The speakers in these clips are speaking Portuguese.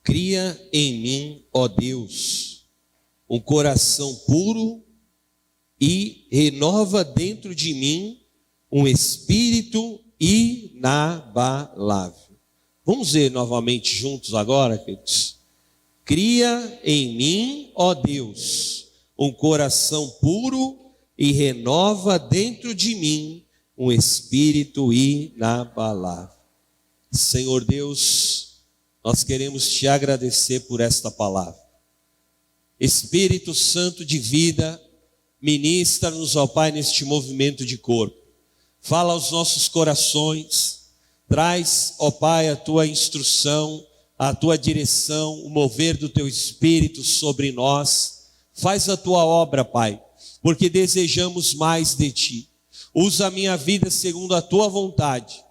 Cria em mim, ó Deus, um coração puro e renova dentro de mim um espírito inabalável. Vamos ver novamente juntos agora, queridos. Cria em mim, ó Deus, um coração puro e renova dentro de mim um espírito inabalável. Senhor Deus, nós queremos te agradecer por esta palavra. Espírito Santo de vida, ministra-nos, ó Pai, neste movimento de corpo. Fala aos nossos corações, traz, ó Pai, a tua instrução, a tua direção, o mover do teu Espírito sobre nós. Faz a tua obra, Pai, porque desejamos mais de ti. Usa a minha vida segundo a tua vontade.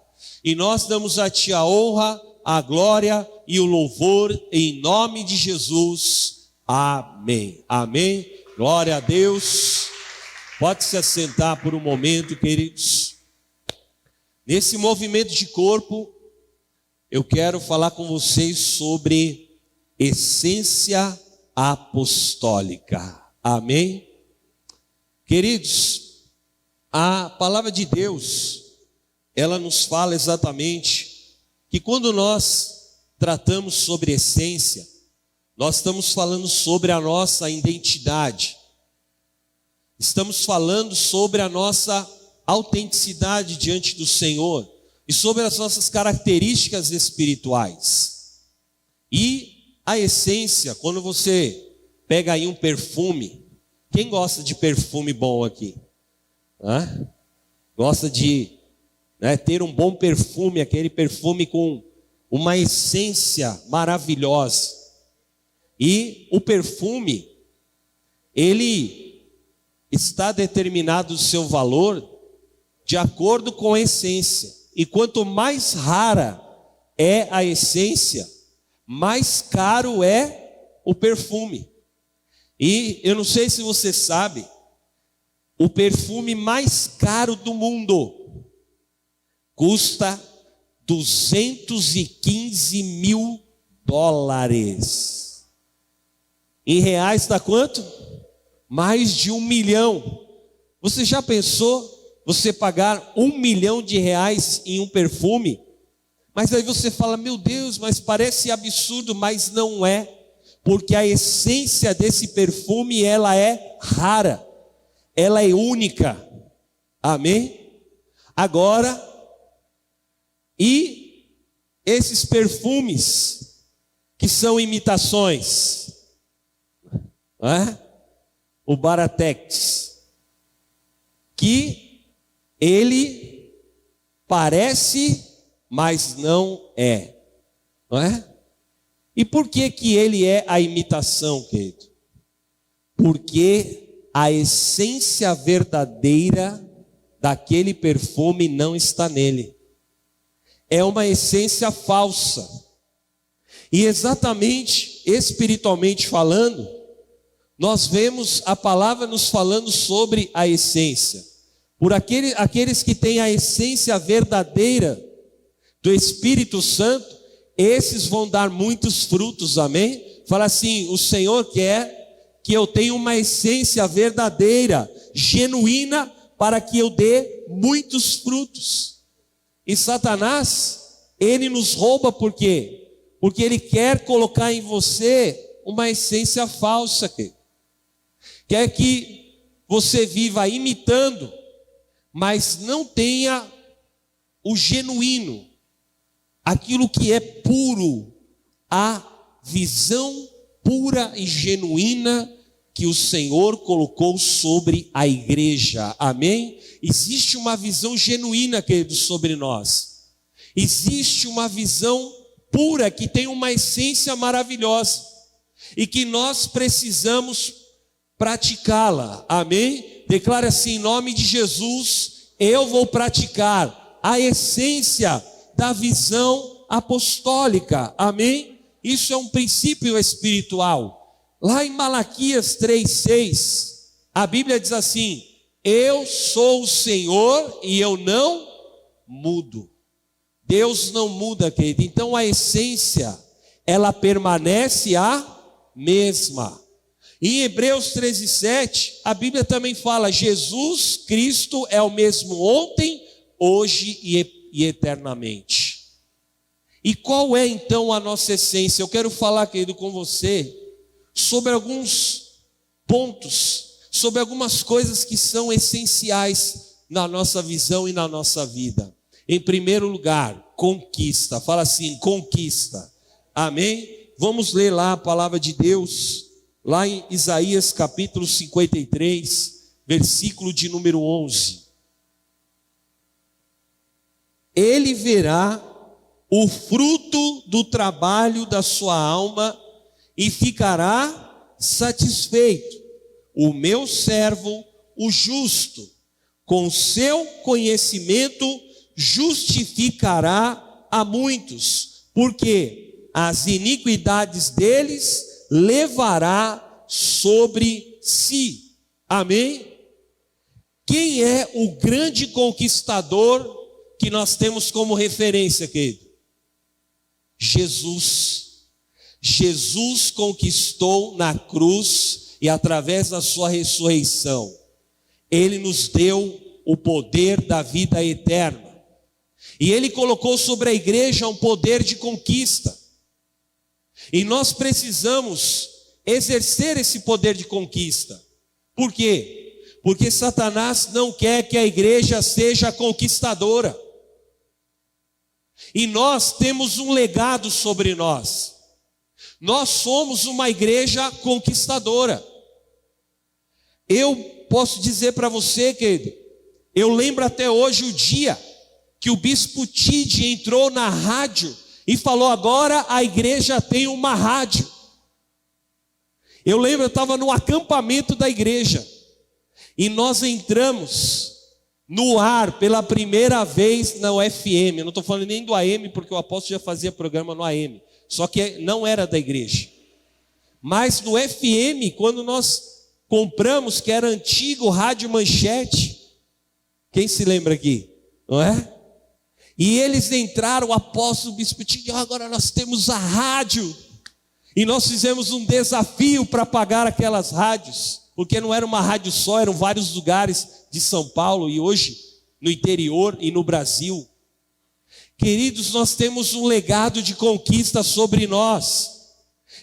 E nós damos a ti a honra, a glória e o louvor em nome de Jesus. Amém. Amém. Glória a Deus. Pode se assentar por um momento, queridos. Nesse movimento de corpo, eu quero falar com vocês sobre essência apostólica. Amém? Queridos, a palavra de Deus, ela nos fala exatamente que quando nós tratamos sobre essência, nós estamos falando sobre a nossa identidade. Estamos falando sobre a nossa autenticidade diante do Senhor e sobre as nossas características espirituais. E a essência, quando você pega aí um perfume, quem gosta de perfume bom aqui? Gosta de ter um bom perfume, aquele perfume com uma essência maravilhosa. E o perfume, ele está determinado o seu valor de acordo com a essência. E quanto mais rara é a essência, mais caro é o perfume. E eu não sei se você sabe, o perfume mais caro do mundo custa $215 mil. Em reais dá quanto? Mais de 1 milhão. Você já pensou você pagar R$1 milhão em um perfume? Mas aí você fala, meu Deus, mas parece absurdo, mas não é. Porque a essência desse perfume, ela é rara. Ela é única. Amém? Agora, e esses perfumes que são imitações, o Baratex, que ele parece, mas não é. E por que ele é a imitação, querido? Porque a essência verdadeira daquele perfume não está nele. É uma essência falsa. E exatamente, espiritualmente falando, nós vemos a palavra nos falando sobre a essência. Por aqueles que têm a essência verdadeira do Espírito Santo, esses vão dar muitos frutos, amém? Fala assim, o Senhor quer que eu tenha uma essência verdadeira, genuína, para que eu dê muitos frutos. E Satanás, ele nos rouba por quê? Porque ele quer colocar em você uma essência falsa, quer que você viva imitando, mas não tenha o genuíno, aquilo que é puro, a visão pura e genuína que o Senhor colocou sobre a igreja, amém? Existe uma visão genuína, queridos, sobre nós. Existe uma visão pura, que tem uma essência maravilhosa, e que nós precisamos praticá-la, amém? Declare assim, em nome de Jesus, eu vou praticar a essência da visão apostólica, amém? Isso é um princípio espiritual. Lá em Malaquias 3:6, a Bíblia diz assim, eu sou o Senhor e eu não mudo. Deus não muda, querido. Então a essência ela permanece a mesma. Em Hebreus 13:7, a Bíblia também fala: Jesus Cristo é o mesmo ontem, hoje e eternamente. E qual é então a nossa essência? Eu quero falar, querido, com você sobre alguns pontos, sobre algumas coisas que são essenciais na nossa visão e na nossa vida. Em primeiro lugar, conquista. Fala assim: conquista. Amém? Vamos ler lá a palavra de Deus, lá em Isaías capítulo 53, versículo de número 11. Ele verá o fruto do trabalho da sua alma e ficará satisfeito. O meu servo, o justo, com seu conhecimento justificará a muitos, porque as iniquidades deles levará sobre si. Amém? Quem é o grande conquistador que nós temos como referência, querido? Jesus. Jesus conquistou na cruz e através da sua ressurreição, Ele nos deu o poder da vida eterna. E Ele colocou sobre a igreja um poder de conquista. E nós precisamos exercer esse poder de conquista. Por quê? Porque Satanás não quer que a igreja seja conquistadora. E nós temos um legado sobre nós. Nós somos uma igreja conquistadora. Eu posso dizer para você, querido, eu lembro até hoje o dia que o bispo Tide entrou na rádio e falou: agora a igreja tem uma rádio. Eu lembro, eu estava no acampamento da igreja e nós entramos no ar pela primeira vez na UFM. Eu não estou falando nem do AM, porque o apóstolo já fazia programa no AM, só que não era da igreja. Mas no FM, quando nós compramos, que era antigo Rádio Manchete, quem se lembra aqui? Não é? E eles entraram, o apóstolo, o bispo Tide: agora nós temos a rádio. E nós fizemos um desafio para pagar aquelas rádios, porque não era uma rádio só, eram vários lugares de São Paulo e hoje no interior e no Brasil. Queridos, nós temos um legado de conquista sobre nós.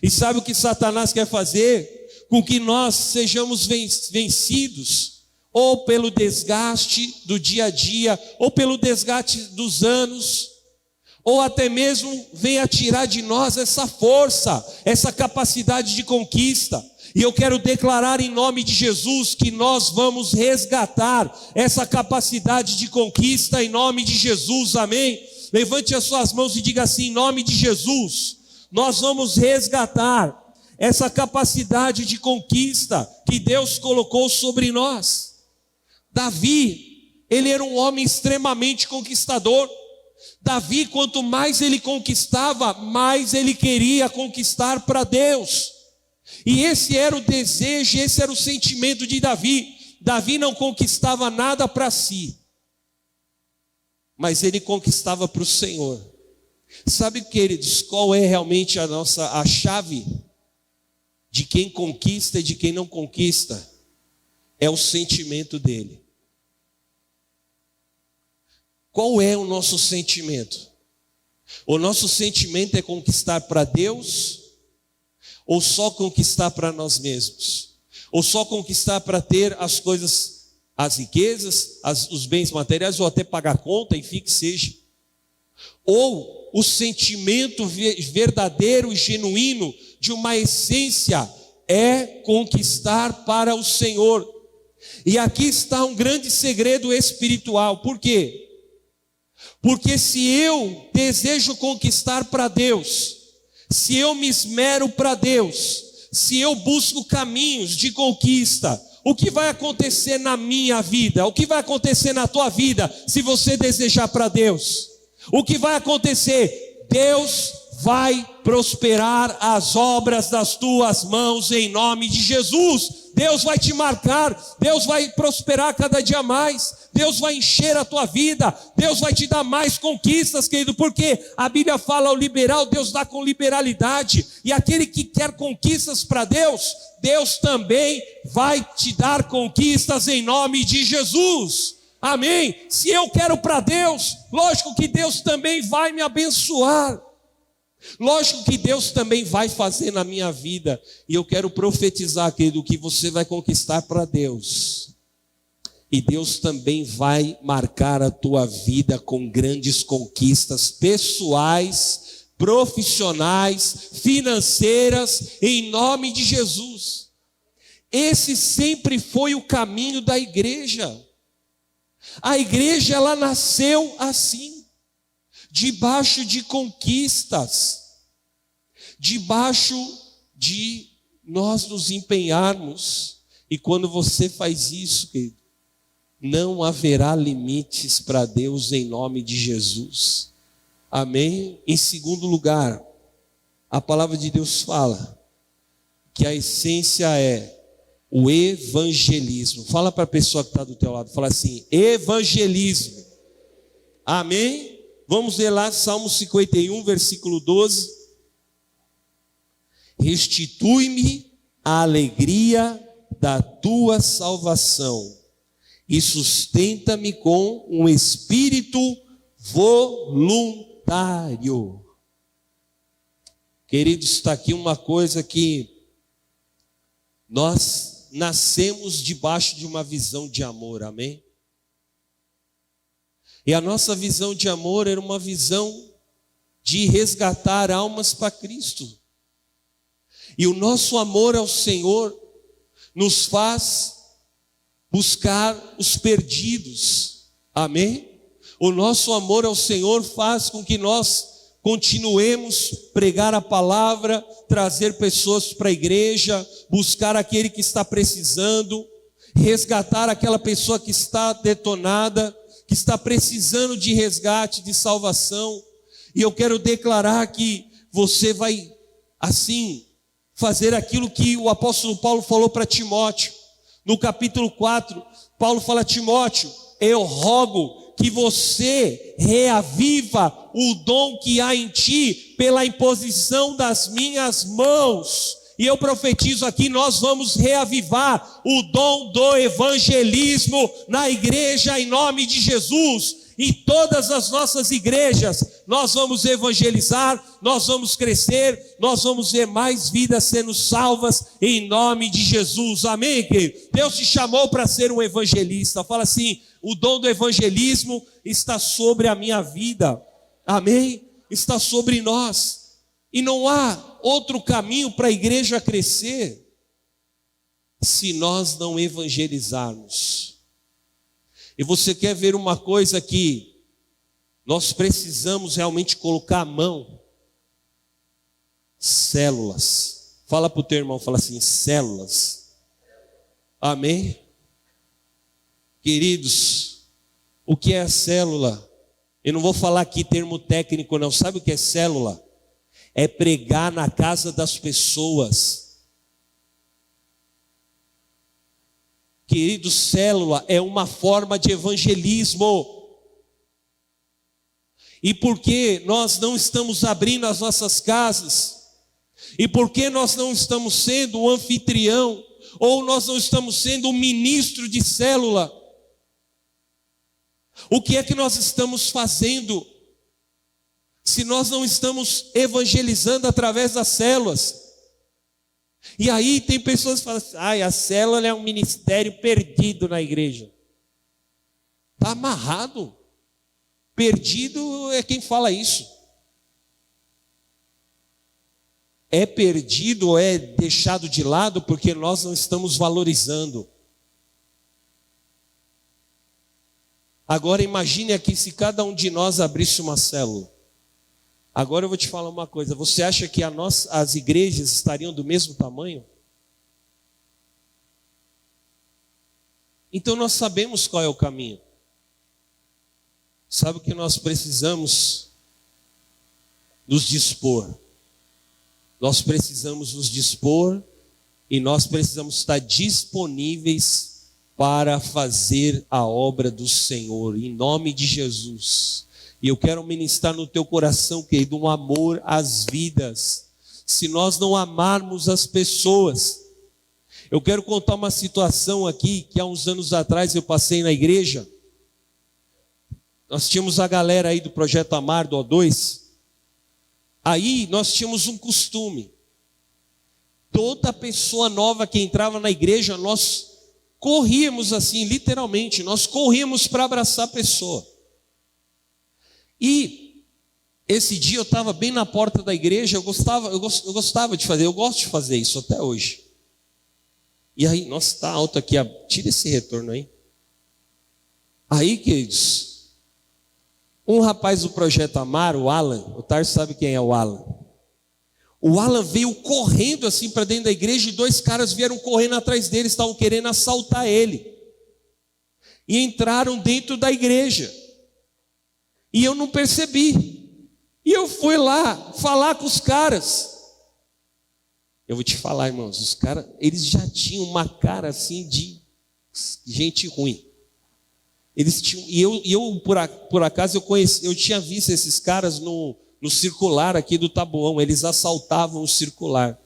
E sabe o que Satanás quer fazer? Com que nós sejamos vencidos, ou pelo desgaste do dia a dia, ou pelo desgaste dos anos, ou até mesmo venha tirar de nós essa força, essa capacidade de conquista. E eu quero declarar em nome de Jesus que nós vamos resgatar essa capacidade de conquista em nome de Jesus, amém? Levante as suas mãos e diga assim: em nome de Jesus, nós vamos resgatar essa capacidade de conquista que Deus colocou sobre nós. Davi, ele era um homem extremamente conquistador. Davi, quanto mais ele conquistava, mais ele queria conquistar para Deus. E esse era o desejo, esse era o sentimento de Davi. Davi não conquistava nada para si, mas ele conquistava para o Senhor. Sabe, queridos, qual é realmente a chave de quem conquista e de quem não conquista? É o sentimento dele. Qual é o nosso sentimento? O nosso sentimento é conquistar para Deus, ou só conquistar para nós mesmos? Ou só conquistar para ter as coisas, as riquezas, os bens materiais, ou até pagar conta, enfim, que seja? Ou o sentimento verdadeiro e genuíno de uma essência é conquistar para o Senhor? E aqui está um grande segredo espiritual. Por quê? Porque se eu desejo conquistar para Deus, se eu me esmero para Deus, se eu busco caminhos de conquista, o que vai acontecer na minha vida? O que vai acontecer na tua vida se você desejar para Deus? O que vai acontecer? Deus vai prosperar as obras das tuas mãos em nome de Jesus. Deus vai te marcar, Deus vai prosperar cada dia mais, Deus vai encher a tua vida, Deus vai te dar mais conquistas, querido, porque a Bíblia fala ao liberal, Deus dá com liberalidade, e aquele que quer conquistas para Deus, Deus também vai te dar conquistas em nome de Jesus. Amém? Se eu quero para Deus, lógico que Deus também vai me abençoar. Lógico que Deus também vai fazer na minha vida. E eu quero profetizar, querido, que você vai conquistar para Deus. E Deus também vai marcar a tua vida com grandes conquistas pessoais, profissionais, financeiras, em nome de Jesus. Esse sempre foi o caminho da igreja. A igreja, ela nasceu assim, debaixo de conquistas, debaixo de nós nos empenharmos. E quando você faz isso, querido, não haverá limites para Deus em nome de Jesus. Amém? Em segundo lugar, a palavra de Deus fala que a essência é o evangelismo. Fala para a pessoa que está do teu lado, fala assim, evangelismo. Amém? Vamos ler lá Salmo 51, versículo 12. Restitui-me a alegria da tua salvação e sustenta-me com um espírito voluntário. Queridos, está aqui uma coisa que nós nascemos debaixo de uma visão de amor, amém? E a nossa visão de amor era uma visão de resgatar almas para Cristo. E o nosso amor ao Senhor nos faz buscar os perdidos, amém? O nosso amor ao Senhor faz com que nós continuemos pregar a palavra, trazer pessoas para a igreja, buscar aquele que está precisando, resgatar aquela pessoa que está detonada, que está precisando de resgate, de salvação. E eu quero declarar que você vai, assim, fazer aquilo que o apóstolo Paulo falou para Timóteo. No capítulo 4, Paulo fala a Timóteo, eu rogo que você reaviva o dom que há em ti pela imposição das minhas mãos. E eu profetizo aqui, nós vamos reavivar o dom do evangelismo na igreja em nome de Jesus. Em todas as nossas igrejas, nós vamos evangelizar, nós vamos crescer, nós vamos ver mais vidas sendo salvas em nome de Jesus, amém, querido? Deus te chamou para ser um evangelista. Fala assim, o dom do evangelismo está sobre a minha vida, amém? Está sobre nós, e não há outro caminho para a igreja crescer, se nós não evangelizarmos. E você quer ver uma coisa que nós precisamos realmente colocar a mão? Células. Fala para o teu irmão, fala assim, células. Amém? Queridos, o que é a célula? Eu não vou falar aqui termo técnico não, sabe o que é célula? É pregar na casa das pessoas. Querido, célula é uma forma de evangelismo. E por que nós não estamos abrindo as nossas casas? E por que nós não estamos sendo o anfitrião? Ou nós não estamos sendo o ministro de célula? O que é que nós estamos fazendo? Se nós não estamos evangelizando através das células. E aí tem pessoas que falam assim, a célula é um ministério perdido na igreja. Está amarrado. Perdido é quem fala isso. É perdido ou é deixado de lado porque nós não estamos valorizando. Agora imagine aqui se cada um de nós abrisse uma célula. Agora eu vou te falar uma coisa. Você acha que as igrejas estariam do mesmo tamanho? Então nós sabemos qual é o caminho. Sabe o que nós precisamos? Nos dispor. Nós precisamos nos dispor E nós precisamos estar disponíveis para fazer a obra do Senhor, em nome de Jesus. E eu quero ministrar no teu coração, querido, um amor às vidas. Se nós não amarmos as pessoas, eu quero contar uma situação aqui, que há uns anos atrás eu passei na igreja. Nós tínhamos a galera aí do Projeto Amar, do O2. Aí nós tínhamos um costume. Toda pessoa nova que entrava na igreja, nós corríamos assim, literalmente, nós corríamos para abraçar a pessoa. E esse dia eu estava bem na porta da igreja, eu gostava de fazer, eu gosto de fazer isso até hoje. E aí, nossa, está alto aqui, tira esse retorno aí. Aí, queridos, um rapaz do Projeto Amar, o Alan, o Tarso sabe quem é o Alan. O Alan veio correndo assim para dentro da igreja e 2 caras vieram correndo atrás dele, estavam querendo assaltar ele. E entraram dentro da igreja. E eu não percebi. E eu fui lá falar com os caras. Eu vou te falar, irmãos, os caras, eles já tinham uma cara assim de gente ruim. Eles tinham, e eu por acaso eu tinha visto esses caras no circular aqui do Taboão, eles assaltavam o circular.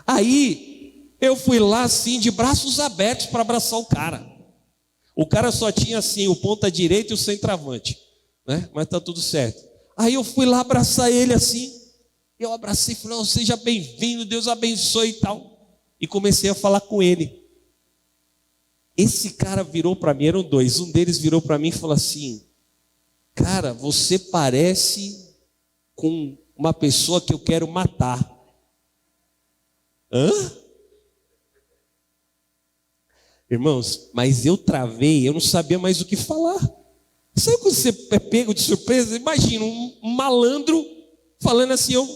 Aí eu fui lá assim de braços abertos para abraçar o cara. O cara só tinha assim o ponta direita e o centroavante, né? Mas tá tudo certo. Aí eu fui lá abraçar ele assim. Eu abracei e falei, seja bem-vindo, Deus abençoe e tal. E comecei a falar com ele. Esse cara virou para mim, eram 2. Um deles virou para mim e falou assim: cara, você parece com uma pessoa que eu quero matar. Hã? Irmãos, mas eu travei, eu não sabia mais o que falar. Sabe quando você é pego de surpresa? Imagina um malandro falando assim, eu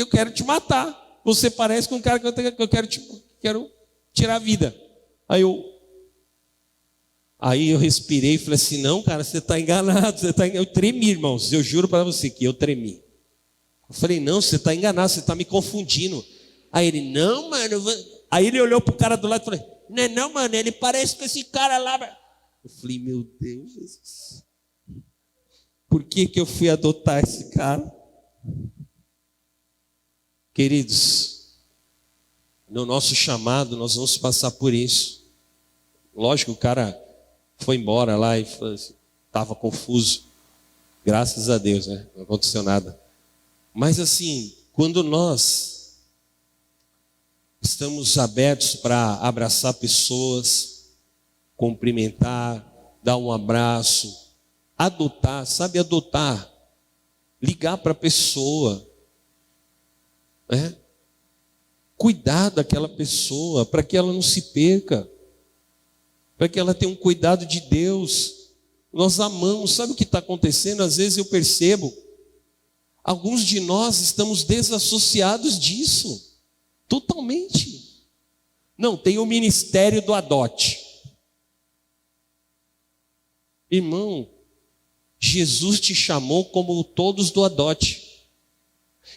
quero te matar. Você parece com um cara que eu quero tirar a vida. Aí eu respirei e falei assim, não, cara, você está enganado. Eu tremi, irmãos, eu juro para você que eu tremi. Eu falei, não, você está enganado, você está me confundindo. Aí ele, não, mano. Aí ele olhou para o cara do lado e falou, não, mano, ele parece com esse cara lá. Eu falei, meu Deus, Jesus. Por que eu fui adotar esse cara? Queridos, no nosso chamado nós vamos passar por isso. Lógico, o cara foi embora lá e estava confuso. Graças a Deus, né? Não aconteceu nada. Mas assim, quando nós estamos abertos para abraçar pessoas, cumprimentar, dar um abraço, adotar, sabe adotar, ligar para a pessoa, né? Cuidar daquela pessoa, para que ela não se perca, para que ela tenha um cuidado de Deus. Nós amamos, sabe o que está acontecendo? Às vezes eu percebo, alguns de nós estamos desassociados disso, totalmente. Não, tem o ministério do adote. Irmão, Jesus te chamou como todos do adote.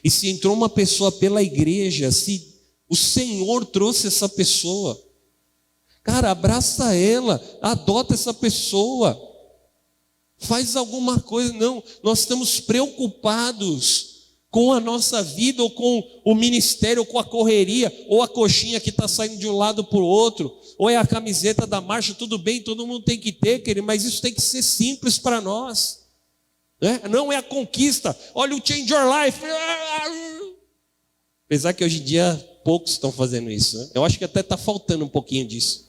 E se entrou uma pessoa pela igreja, se o Senhor trouxe essa pessoa, cara, abraça ela, adota essa pessoa, faz alguma coisa. Não, nós estamos preocupados com a nossa vida, ou com o ministério, ou com a correria, ou a coxinha que está saindo de um lado para o outro, ou é a camiseta da marcha. Tudo bem, todo mundo tem que ter, querido, mas isso tem que ser simples para nós, né? Não é a conquista, olha o Change Your Life. Apesar que hoje em dia poucos estão fazendo isso, né? Eu acho que até está faltando um pouquinho disso,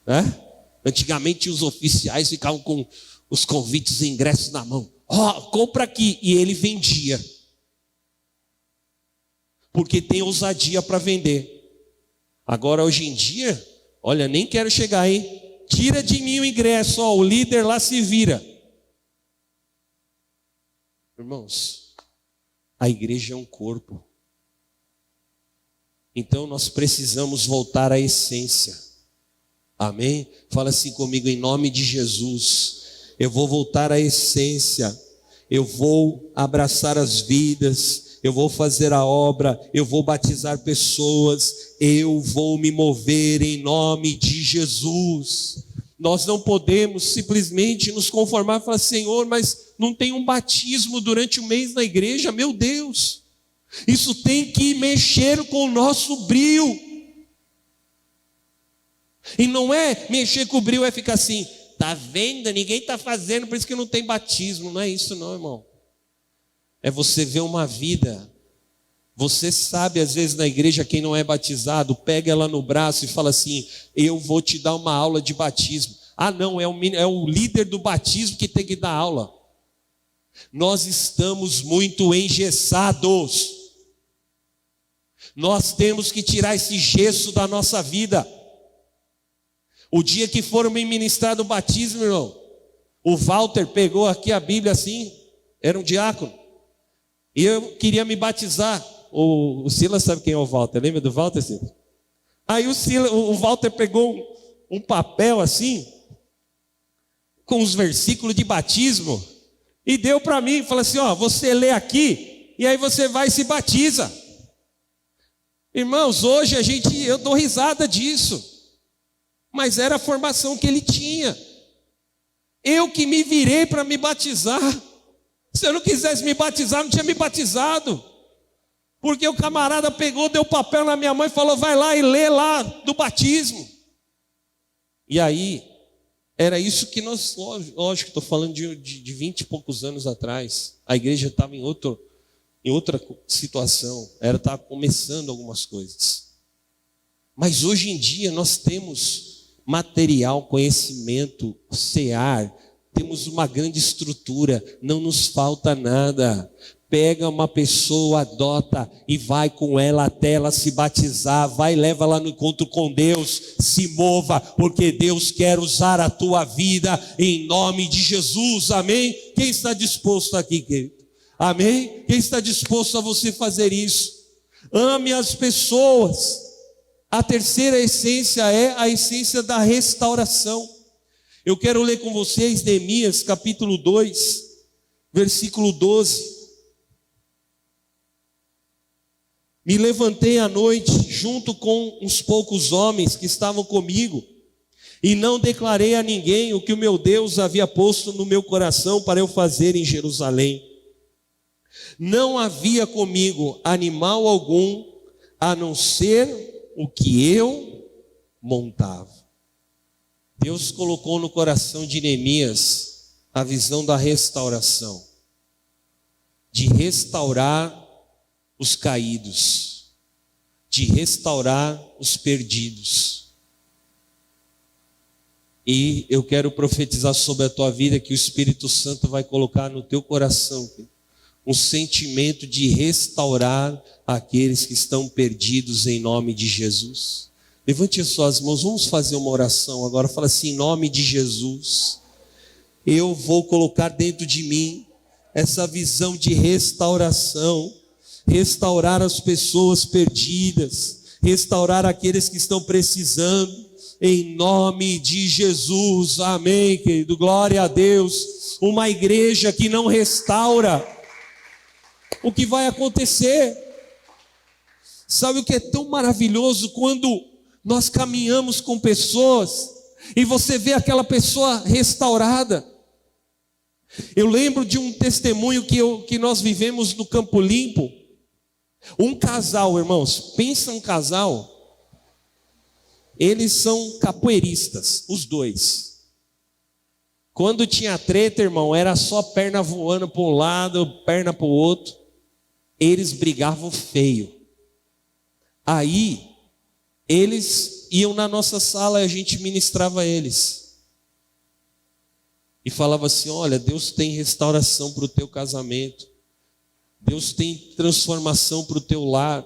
né? Antigamente os oficiais ficavam com os convites e ingressos na mão. Compra aqui, e ele vendia, porque tem ousadia para vender. Agora hoje em dia, olha, nem quero chegar, hein? Tira de mim o ingresso, o líder lá se vira. Irmãos, a igreja é um corpo. Então nós precisamos voltar à essência. Amém? Fala assim comigo, em nome de Jesus. Eu vou voltar à essência. Eu vou abraçar as vidas. eu vou fazer a obra, eu vou batizar pessoas, eu vou me mover em nome de Jesus. Nós não podemos simplesmente nos conformar e falar: Senhor, mas não tem um batismo durante o mês na igreja. Meu Deus, isso tem que mexer com o nosso brio. E não é mexer com o brio, é ficar assim: tá vendo? Ninguém está fazendo, por isso que não tem batismo. Não é isso não, irmão. É você ver uma vida. Você sabe, às vezes na igreja, quem não é batizado, pega ela no braço e fala assim: eu vou te dar uma aula de batismo. Ah não, é o líder do batismo que tem que dar aula. Nós estamos muito engessados. Nós temos que tirar esse gesso da nossa vida. O dia que foram me ministrar do batismo, irmão, o Walter pegou aqui a Bíblia assim, era um diácono, e eu queria me batizar. O Silas sabe quem é o Walter, lembra do Walter, Silas? Aí o Walter pegou um papel assim, com os versículos de batismo, e deu para mim, falou assim: ó, você lê aqui, e aí você vai e se batiza. Irmãos, hoje eu dou risada disso, mas era a formação que ele tinha. Eu que me virei para me batizar. Se eu não quisesse me batizar, não tinha me batizado. Porque o camarada pegou, deu papel na minha mão e falou: vai lá e lê lá do batismo. E aí, era isso que nós, lógico, estou falando de 20 e poucos anos atrás. A igreja estava em outra situação, estava começando algumas coisas. Mas hoje em dia nós temos material, conhecimento, CEAR, temos uma grande estrutura, não nos falta nada. Pega uma pessoa, adota e vai com ela até ela se batizar, vai, leva ela no encontro com Deus, se mova, porque Deus quer usar a tua vida em nome de Jesus, amém? Quem está disposto aqui, querido? Amém? Quem está disposto a você fazer isso? Ame as pessoas. A terceira essência é a essência da restauração. Eu quero ler com vocês Neemias capítulo 2, versículo 12. Me levantei à noite junto com uns poucos homens que estavam comigo e não declarei a ninguém o que o meu Deus havia posto no meu coração para eu fazer em Jerusalém. Não havia comigo animal algum a não ser o que eu montava. Deus colocou no coração de Neemias a visão da restauração, de restaurar os caídos, de restaurar os perdidos. E eu quero profetizar sobre a tua vida que o Espírito Santo vai colocar no teu coração um sentimento de restaurar aqueles que estão perdidos em nome de Jesus. Levante as suas mãos, vamos fazer uma oração agora. Fala assim: em nome de Jesus, eu vou colocar dentro de mim essa visão de restauração, restaurar as pessoas perdidas, restaurar aqueles que estão precisando, em nome de Jesus, amém, querido, glória a Deus. Uma igreja que não restaura, o que vai acontecer? Sabe o que é tão maravilhoso quando nós caminhamos com pessoas e você vê aquela pessoa restaurada? Eu lembro de um testemunho que nós vivemos no Campo Limpo. Um casal, irmãos, pensa um casal, eles são capoeiristas, os dois. Quando tinha treta, irmão, era só perna voando para um lado, perna para o outro. Eles brigavam feio. Aí, eles iam na nossa sala e a gente ministrava eles. E falava assim: olha, Deus tem restauração para o teu casamento. Deus tem transformação para o teu lar.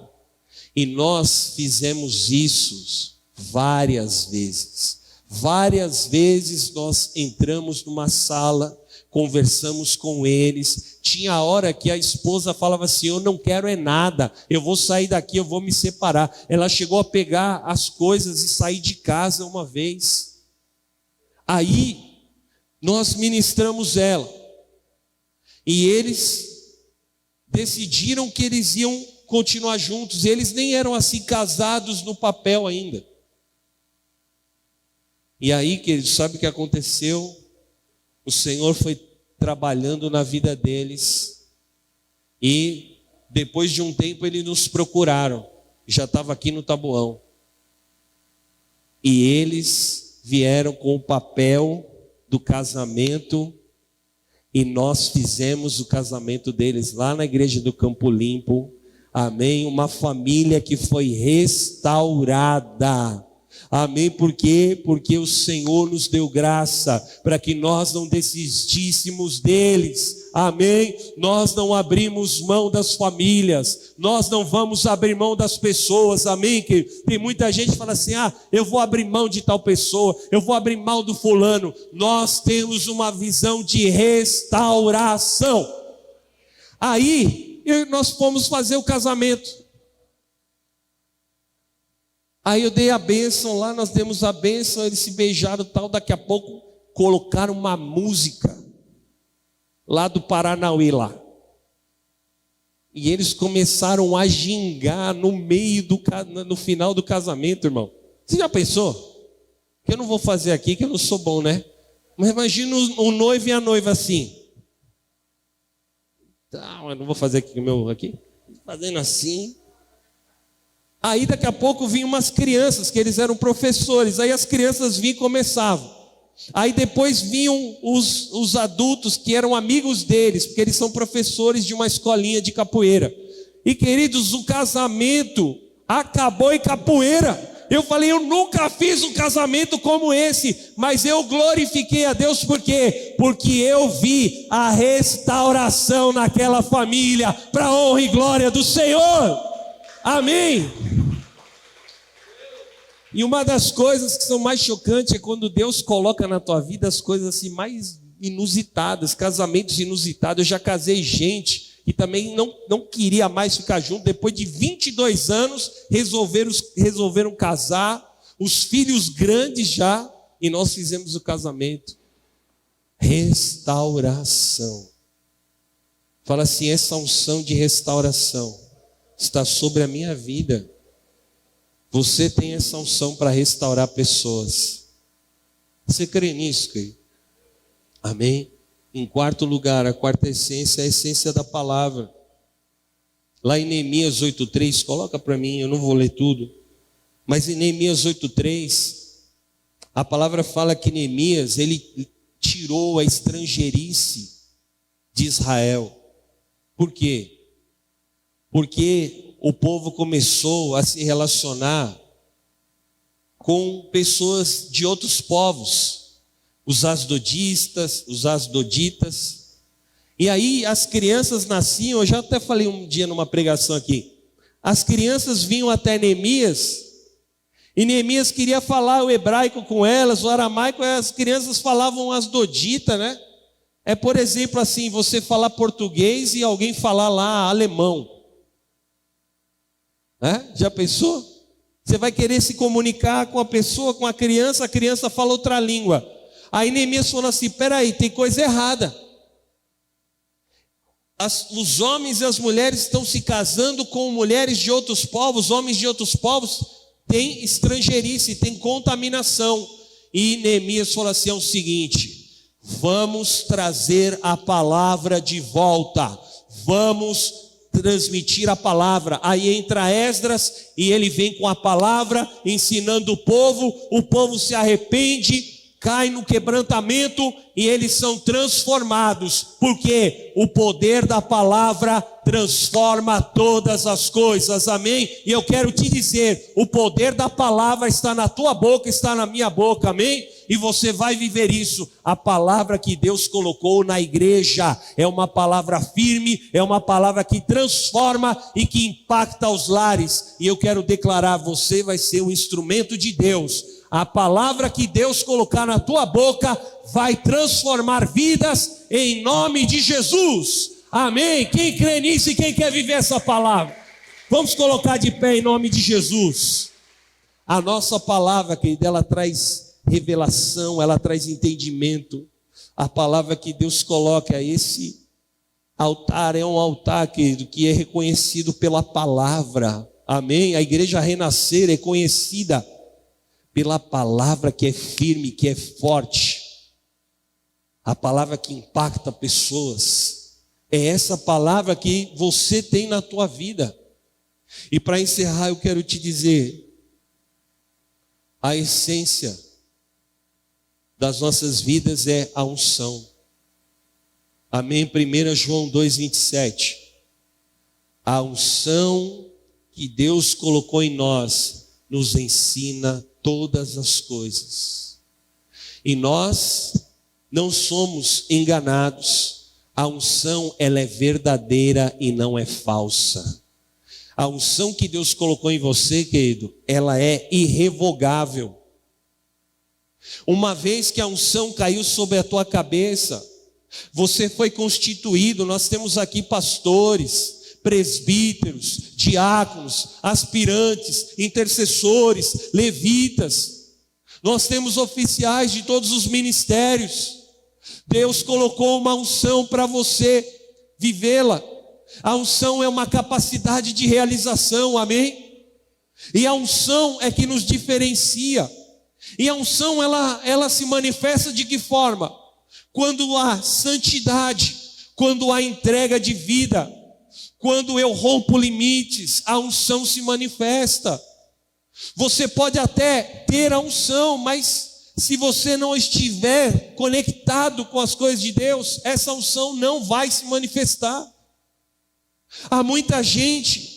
E nós fizemos isso várias vezes. Várias vezes nós entramos numa sala, conversamos com eles. Tinha a hora que a esposa falava assim: eu não quero é nada, eu vou sair daqui, eu vou me separar. Ela chegou a pegar as coisas e sair de casa uma vez. Aí nós ministramos ela. E eles decidiram que eles iam continuar juntos. E eles nem eram assim casados no papel ainda. E aí, queridos, sabe o que aconteceu? O Senhor foi trabalhando na vida deles. E depois de um tempo eles nos procuraram. Já estava aqui no Taboão. E eles vieram com o papel do casamento. E nós fizemos o casamento deles lá na igreja do Campo Limpo. Amém? Uma família que foi restaurada. Amém? Por quê? Porque o Senhor nos deu graça para que nós não desistíssemos deles. Amém? Nós não abrimos mão das famílias. Nós não vamos abrir mão das pessoas. Amém? Que tem muita gente que fala assim: eu vou abrir mão de tal pessoa, eu vou abrir mão do fulano. Nós temos uma visão de restauração. Aí nós fomos fazer o casamento. Aí eu dei a bênção lá, nós demos a bênção, eles se beijaram e tal. Daqui a pouco colocaram uma música lá do Paranauê lá. E eles começaram a gingar no meio no final do casamento, irmão. Você já pensou? Que eu não vou fazer aqui, que eu não sou bom, né? Mas imagina o noivo e a noiva assim. Tá, eu não vou fazer aqui o meu aqui. Fazendo assim. Aí daqui a pouco vinham umas crianças, que eles eram professores. Aí as crianças vinham e começavam. Aí depois vinham os adultos que eram amigos deles, porque eles são professores de uma escolinha de capoeira. E queridos, o casamento acabou em capoeira. Eu falei, eu nunca fiz um casamento como esse, mas eu glorifiquei a Deus. Por quê? Porque eu vi a restauração naquela família, para a honra e glória do Senhor. Amém? E uma das coisas que são mais chocantes é quando Deus coloca na tua vida as coisas assim mais inusitadas, casamentos inusitados. Eu já casei gente que também não queria mais ficar junto. Depois de 22 anos, resolveram casar, os filhos grandes já, e nós fizemos o casamento. Restauração. Fala assim: essa unção de restauração está sobre a minha vida. Você tem essa unção para restaurar pessoas. Você crê nisso, querido? Amém? Em quarto lugar, a quarta essência é a essência da palavra. Lá em Neemias 8:3, coloca para mim, eu não vou ler tudo. Mas em Neemias 8:3, a palavra fala que Neemias, ele tirou a estrangeirice de Israel. Por quê? Porque o povo começou a se relacionar com pessoas de outros povos, os asdodistas, os asdoditas. E aí as crianças nasciam, eu já até falei um dia numa pregação aqui, as crianças vinham até Neemias, e Neemias queria falar o hebraico com elas, o aramaico, as crianças falavam asdodita, né? É, por exemplo, assim, você falar português e alguém falar lá alemão. Já pensou? Você vai querer se comunicar com a pessoa, com a criança fala outra língua. Aí Neemias falou assim: peraí, tem coisa errada. Os homens e as mulheres estão se casando com mulheres de outros povos, homens de outros povos, tem estrangeirice, tem contaminação. E Neemias falou assim: é o seguinte, vamos trazer a palavra de volta, vamos transmitir a palavra. Aí entra Esdras e ele vem com a palavra, ensinando o povo se arrepende, cai no quebrantamento e eles são transformados, porque o poder da palavra transforma todas as coisas, amém? E eu quero te dizer, o poder da palavra está na tua boca, está na minha boca, amém? E você vai viver isso. A palavra que Deus colocou na igreja é uma palavra firme, é uma palavra que transforma e que impacta os lares. E eu quero declarar, você vai ser um instrumento de Deus. A palavra que Deus colocar na tua boca vai transformar vidas em nome de Jesus. Amém? Quem crê nisso e quem quer viver essa palavra? Vamos colocar de pé em nome de Jesus. A nossa palavra, querida, ela traz revelação, ela traz entendimento. A palavra que Deus coloca é Altar é um altar, querido, que é reconhecido pela palavra. Amém? A igreja renascer é conhecida pela palavra que é firme, que é forte. A palavra que impacta pessoas. É essa palavra que você tem na tua vida. E para encerrar, eu quero te dizer, a essência das nossas vidas é a unção. Amém? 1 João 2,27. A unção que Deus colocou em nós nos ensina todas as coisas. E nós não somos enganados. A unção, ela é verdadeira e não é falsa. A unção que Deus colocou em você, querido, ela é irrevogável. Uma vez que a unção caiu sobre a tua cabeça, você foi constituído. Nós temos aqui pastores, presbíteros, diáconos, aspirantes, intercessores, levitas. Nós temos oficiais de todos os ministérios. Deus colocou uma unção para você vivê-la. A unção é uma capacidade de realização, amém? E a unção é que nos diferencia. E a unção, ela se manifesta de que forma? Quando há santidade, quando há entrega de vida, quando eu rompo limites, a unção se manifesta. Você pode até ter a unção, mas se você não estiver conectado com as coisas de Deus, essa unção não vai se manifestar. Há muita gente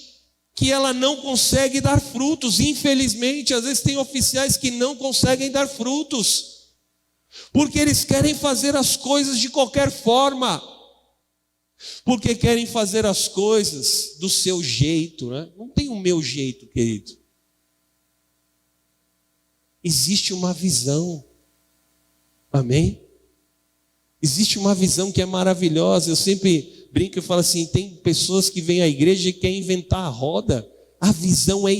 que ela não consegue dar frutos, infelizmente. Às vezes tem oficiais que não conseguem dar frutos, porque eles querem fazer as coisas de qualquer forma, porque querem fazer as coisas do seu jeito, né? Não tem o meu jeito, querido. Existe uma visão, amém? Existe uma visão que é maravilhosa. Eu sempre brinco e falo assim, tem pessoas que vêm à igreja e querem inventar a roda. A visão é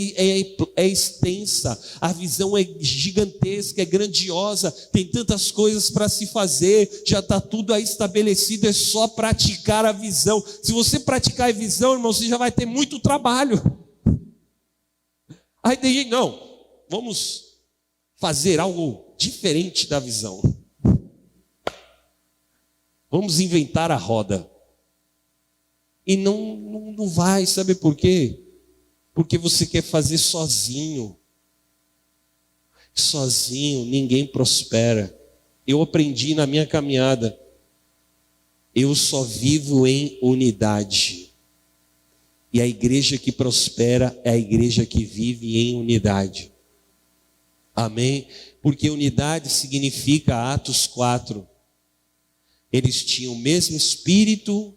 extensa, a visão é gigantesca, é grandiosa, tem tantas coisas para se fazer, já está tudo aí estabelecido, é só praticar a visão. Se você praticar a visão, irmão, você já vai ter muito trabalho. Aí tem gente, não, vamos fazer algo diferente da visão. Vamos inventar a roda. E não vai, sabe por quê? Porque você quer fazer sozinho. Sozinho ninguém prospera. Eu aprendi na minha caminhada. Eu só vivo em unidade. E a igreja que prospera é a igreja que vive em unidade. Amém? Porque unidade significa Atos 4. Eles tinham o mesmo espírito,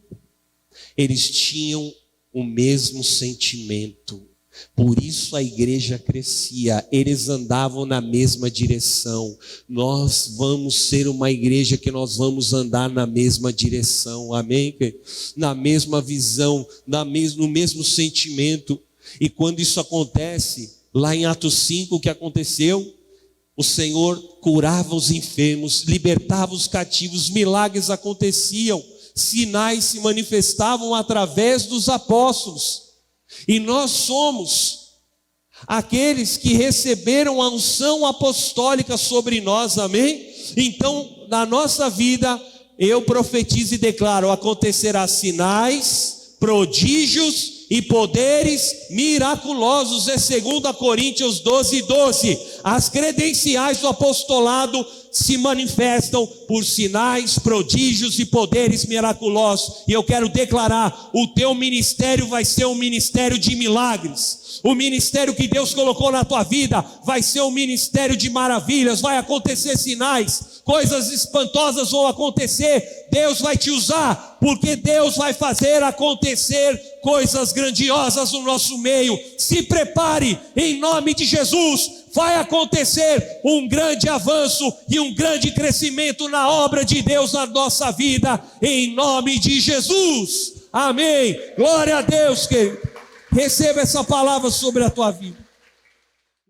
eles tinham o mesmo sentimento. Por isso a igreja crescia, eles andavam na mesma direção. Nós vamos ser uma igreja que nós vamos andar na mesma direção, amém? Na mesma visão, no mesmo sentimento. E quando isso acontece, lá em Atos 5, o que aconteceu? O Senhor curava os enfermos, libertava os cativos, milagres aconteciam, sinais se manifestavam através dos apóstolos. E nós somos aqueles que receberam a unção apostólica sobre nós, amém? Então, na nossa vida, eu profetizo e declaro, acontecerá sinais, prodígios e poderes miraculosos. É 2 Coríntios 12:12. As credenciais do apostolado se manifestam por sinais, prodígios e poderes miraculosos. E eu quero declarar, o teu ministério vai ser um ministério de milagres. O ministério que Deus colocou na tua vida vai ser um ministério de maravilhas. Vai acontecer sinais, coisas espantosas vão acontecer. Deus vai te usar, porque Deus vai fazer acontecer coisas grandiosas no nosso meio. Se prepare, em nome de Jesus. Vai acontecer um grande avanço e um grande crescimento na obra de Deus na nossa vida, em nome de Jesus. Amém. Glória a Deus, querido. Receba essa palavra sobre a tua vida.